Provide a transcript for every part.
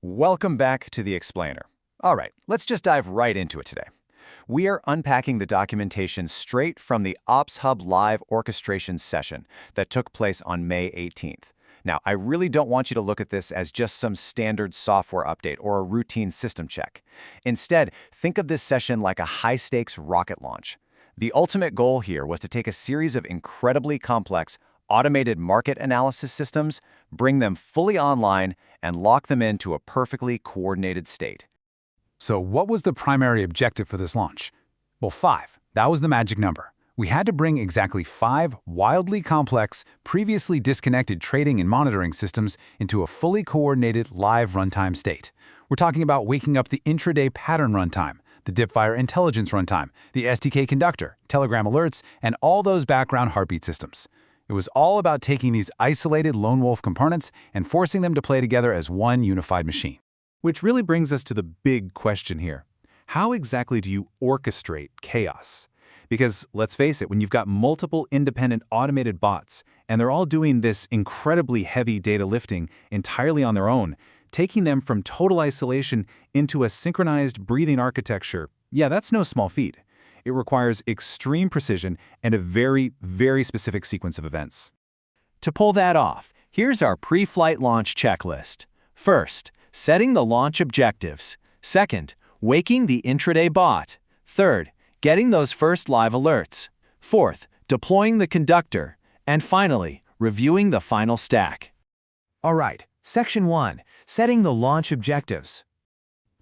Welcome back to the Explainer. All right, let's just dive right into it today. We are unpacking the documentation straight from the OpsHub live orchestration session that took place on May 18th. Now, I really don't want you to look at this as just some standard software update or a routine system check. Instead, think of this session like a high-stakes rocket launch. The ultimate goal here was to take a series of incredibly complex automated market analysis systems, bring them fully online, and lock them into a perfectly coordinated state. So what was the primary objective for this launch? Well, 5. That was the magic number. We had to bring exactly 5 wildly complex, previously disconnected trading and monitoring systems into a fully coordinated live runtime state. We're talking about waking up the intraday pattern runtime, the Dipfire intelligence runtime, the SDK Conductor, Telegram alerts, and all those background heartbeat systems. It was all about taking these isolated lone wolf components and forcing them to play together as one unified machine. Which really brings us to the big question here. How exactly do you orchestrate chaos? Because let's face it, when you've got multiple independent automated bots, and they're all doing this incredibly heavy data lifting entirely on their own, taking them from total isolation into a synchronized breathing architecture, yeah, that's no small feat. It requires extreme precision and a very, very specific sequence of events. To pull that off, here's our pre-flight launch checklist. First, setting the launch objectives. Second, waking the intraday bot. Third, getting those first live alerts. Fourth, deploying the conductor. And finally, reviewing the final stack. All right, Section 1, setting the launch objectives.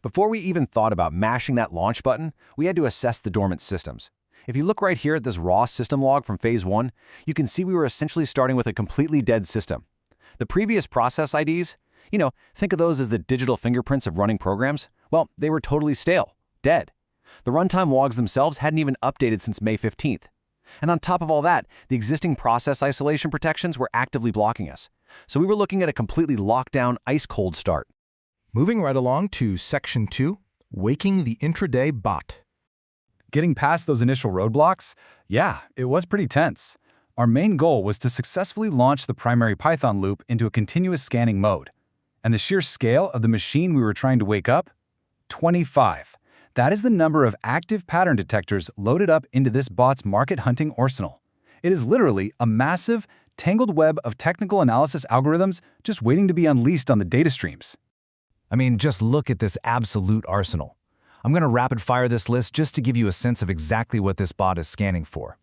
Before we even thought about mashing that launch button, we had to assess the dormant systems. If you look right here at this raw system log from Phase 1, you can see we were essentially starting with a completely dead system. The previous process IDs, think of those as the digital fingerprints of running programs. Well, they were totally stale, dead. The runtime logs themselves hadn't even updated since May 15th. And on top of all that, the existing process isolation protections were actively blocking us. So we were looking at a completely locked down, ice-cold start. Moving right along to Section 2, waking the intraday bot. Getting past those initial roadblocks? Yeah, it was pretty tense. Our main goal was to successfully launch the primary Python loop into a continuous scanning mode. And the sheer scale of the machine we were trying to wake up? 25. That is the number of active pattern detectors loaded up into this bot's market hunting arsenal. It is literally a massive, tangled web of technical analysis algorithms just waiting to be unleashed on the data streams. I mean, just look at this absolute arsenal. I'm going to rapid-fire this list just to give you a sense of exactly what this bot is scanning for.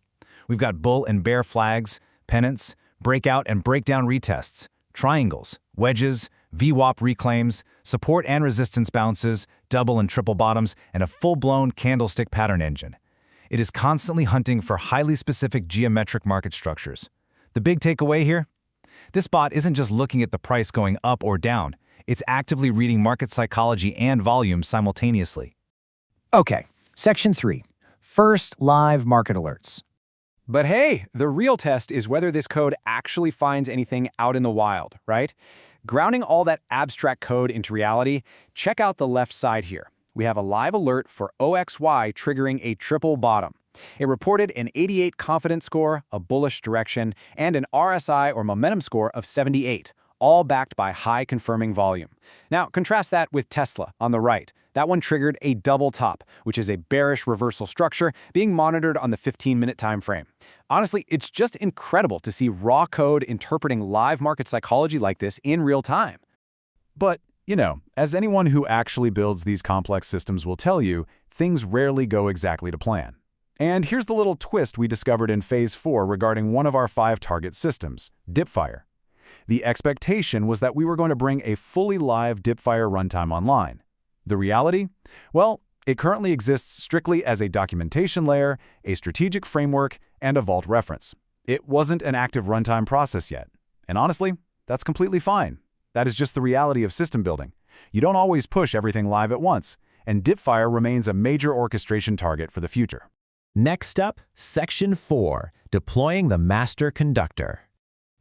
We've got bull and bear flags, pennants, breakout and breakdown retests, triangles, wedges, VWAP reclaims, support and resistance bounces, double and triple bottoms, and a full-blown candlestick pattern engine. It is constantly hunting for highly specific geometric market structures. The big takeaway here? This bot isn't just looking at the price going up or down. It's actively reading market psychology and volume simultaneously. Okay, Section 3, first live market alerts. But hey, the real test is whether this code actually finds anything out in the wild, right? Grounding all that abstract code into reality, check out the left side here. We have a live alert for OXY triggering a triple bottom. It reported an 88 confidence score, a bullish direction, and an RSI or momentum score of 78, all backed by high confirming volume. Now, contrast that with Tesla on the right. That one triggered a double top, which is a bearish reversal structure being monitored on the 15-minute time frame. Honestly, it's just incredible to see raw code interpreting live market psychology like this in real time. But, as anyone who actually builds these complex systems will tell you, things rarely go exactly to plan. And here's the little twist we discovered in Phase 4 regarding one of our 5 target systems, Dipfire. The expectation was that we were going to bring a fully live Dipfire runtime online. The reality? Well, it currently exists strictly as a documentation layer, a strategic framework, and a vault reference. It wasn't an active runtime process yet. And honestly, that's completely fine. That is just the reality of system building. You don't always push everything live at once, and Dipfire remains a major orchestration target for the future. Next up, Section 4, deploying the master conductor.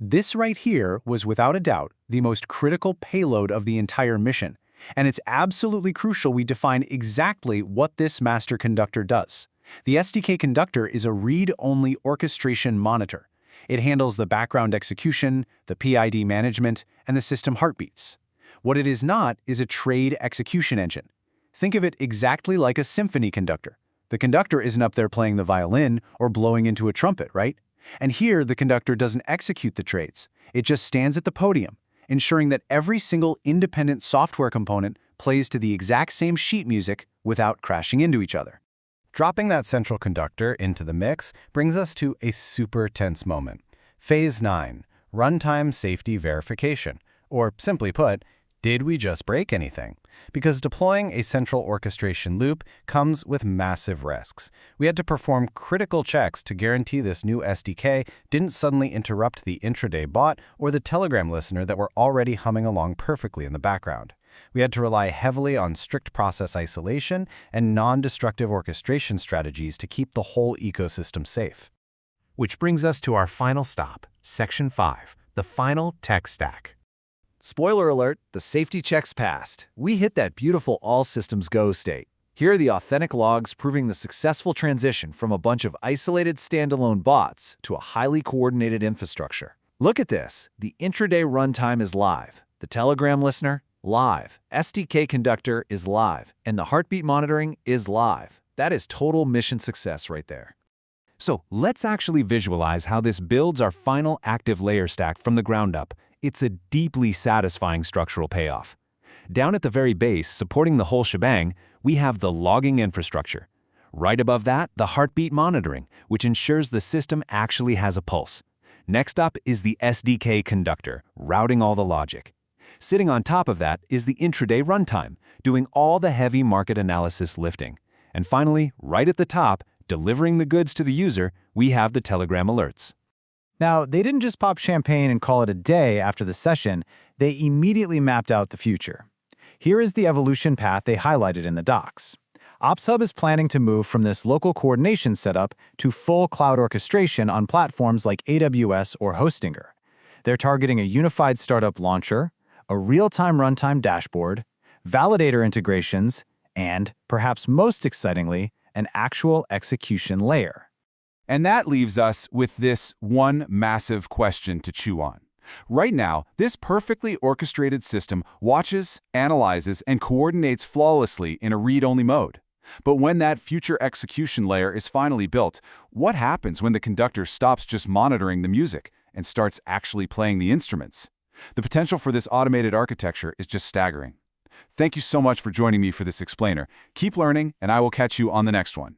This right here was without a doubt the most critical payload of the entire mission, and it's absolutely crucial we define exactly what this master conductor does. The SDK Conductor is a read-only orchestration monitor. It handles the background execution, the PID management, and the system heartbeats. What it is not is a trade execution engine. Think of it exactly like a symphony conductor. The conductor isn't up there playing the violin or blowing into a trumpet, right? And here, the conductor doesn't execute the trades. It just stands at the podium, ensuring that every single independent software component plays to the exact same sheet music without crashing into each other. Dropping that central conductor into the mix brings us to a super tense moment. Phase 9, Runtime Safety Verification. Or simply put, did we just break anything? Because deploying a central orchestration loop comes with massive risks. We had to perform critical checks to guarantee this new SDK didn't suddenly interrupt the intraday bot or the Telegram listener that were already humming along perfectly in the background. We had to rely heavily on strict process isolation and non-destructive orchestration strategies to keep the whole ecosystem safe. Which brings us to our final stop, Section 5, the final tech stack. Spoiler alert, the safety checks passed. We hit that beautiful all systems go state. Here are the authentic logs proving the successful transition from a bunch of isolated standalone bots to a highly coordinated infrastructure. Look at this. The intraday runtime is live. The Telegram listener, live. SDK Conductor is live. And the heartbeat monitoring is live. That is total mission success right there. So let's actually visualize how this builds our final active layer stack from the ground up. It's a deeply satisfying structural payoff. Down at the very base, supporting the whole shebang, we have the logging infrastructure. Right above that, the heartbeat monitoring, which ensures the system actually has a pulse. Next up is the SDK Conductor, routing all the logic. Sitting on top of that is the intraday runtime, doing all the heavy market analysis lifting. And finally, right at the top, delivering the goods to the user, we have the Telegram alerts. Now, they didn't just pop champagne and call it a day after the session, they immediately mapped out the future. Here is the evolution path they highlighted in the docs. OpsHub is planning to move from this local coordination setup to full cloud orchestration on platforms like AWS or Hostinger. They're targeting a unified startup launcher, a real-time runtime dashboard, validator integrations, and, perhaps most excitingly, an actual execution layer. And that leaves us with this one massive question to chew on. Right now, this perfectly orchestrated system watches, analyzes, and coordinates flawlessly in a read-only mode. But when that future execution layer is finally built, what happens when the conductor stops just monitoring the music and starts actually playing the instruments? The potential for this automated architecture is just staggering. Thank you so much for joining me for this explainer. Keep learning, and I will catch you on the next one.